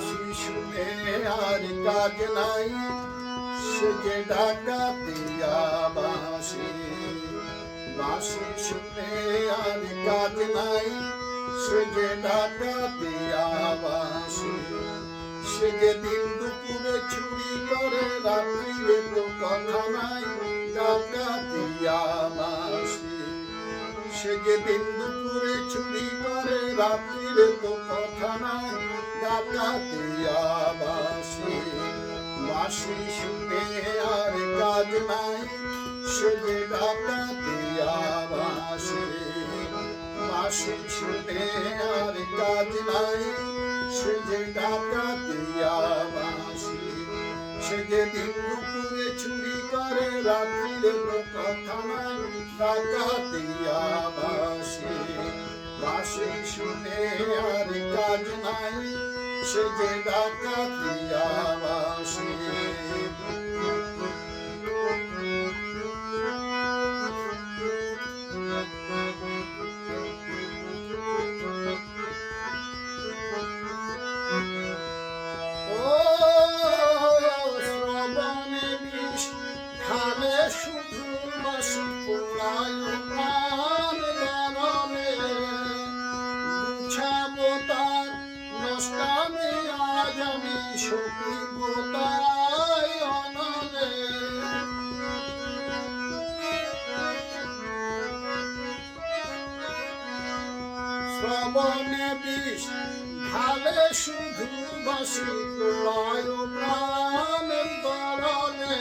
বাঁশি শুনে আর কাজ নাই, সে যে ডাকাতিয়া বাঁশি। বাঁশি শুনে আর কাজ নাই, সে যে ডাকাতিয়া বাঁশি। সে যে দিন দুপুরে চুরি করে, রাত্রিরে তো কথা নাই, ডাকাতিয়া বাঁশি। সে যে দিন দুপুরে চুরি করে, রাত্রিরে তো কথা নাই, ডাকাতিয়া বাঁশি। বাঁশি শুনে আর কাজ নাই, সে যে ডাকাতিয়া বাঁশি। বাঁশি শুনে আর কাজ নাই, সে যে ডাকাতিয়া বাঁশি। সে যে দিন দুপুরে চুরি করে, রাত্রিরে তো কথা নাই, ডাকাতিয়া বাঁশি। বাঁশি শুনে আর কাজ নাই, সে যে ডাকাতিয়া বাঁশি। খালে শুধু বাঁশি পোড়ায় প্রাণ গরমে, গুছাবো তার নষ্টামি আজ আমি সকিব তাই অনলে। শ্রবণে বিষ ঢালে শুধু বাঁশি পোড়ায় প্রাণ গরমে,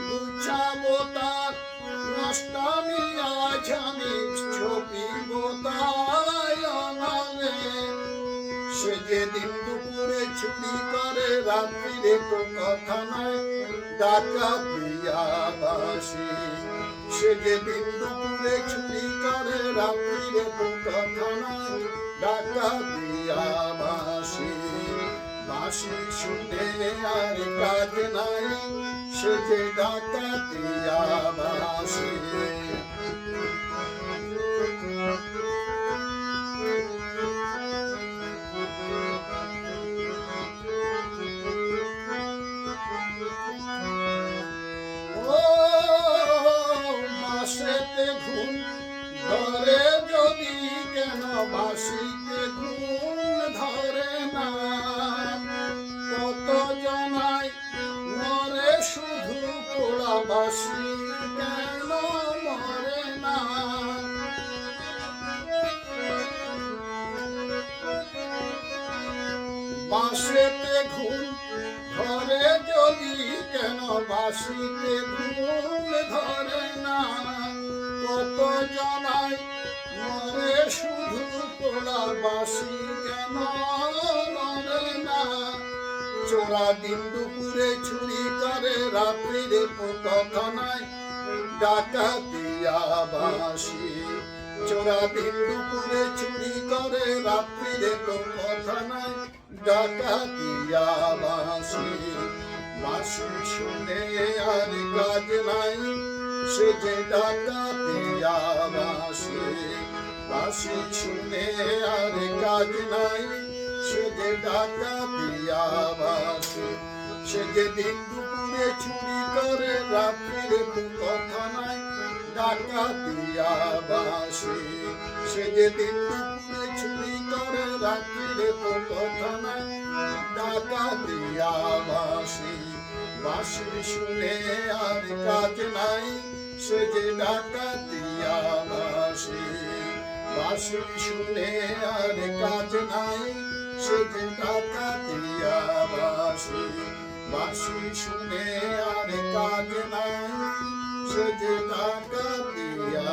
গুছাবো তার নষ্টামি আজ আমি ছপিব তাই অনলে। সে যে দিন দুপুরে চুরি করে, রাত্রিরে তো কথা নাই, ডাকাতিয়া বাঁশি। সে যে দিন দুপুরে চুরি করে, রাত্রিরে তো কথা নাই, ডাকাতিয়া বাঁশি। বাঁশি শুনে আর কাজ নাই, সে যে ডাকাতিয়া বাঁশি। বাঁশিতে ঘুম ধরে যদি কেন, বাঁশিতে ঘুম ধরে না। কত জনাই মরে শুধু পোড়া, বাঁশি কেন মরে না। বাঁশিতে ঘুম ধরে যদি কেন, বাঁশিতে ঘুম ধরে না। কত জনাই মরে শুধু পোড়া, বাঁশি কেন মরে না। চোরা দিন দুপুরে চুরি করে, রাত্রিরে তো কথা নাই, ডাকাতিয়া বাঁশি। চোরা দিন দুপুরে চুরি করে, রাত্রিরে তো কথা নাই, ডাকাতিয়া বাঁশি। বাঁশি শুনে আর কাজ নাই, সে যে ডাকাতিয়া বাঁশি। বাঁশি শুনে আর কাজ নাই, সে যে ডাকাতিয়া বাঁশি। সে যে দিন দুপুরে চুরি করে, রাত্রিরে তো কথা নাই, ডাকাতিয়া বাঁশি। সে যে দিন দুপুরে চুরি করে, রাত্রিরে তো কথা নাই, ডাকাতিয়া বাঁশি। বাঁশি শুনে আর কাজ নাই, সে যে ডাকাতিয়া বাঁশি। বাঁশি শুনে আর কাজ নাই, সে যে ডাকাতিয়া বাঁশি। বাঁশি শুনে আর কাজ নাই, সে যে ডাকাতিয়া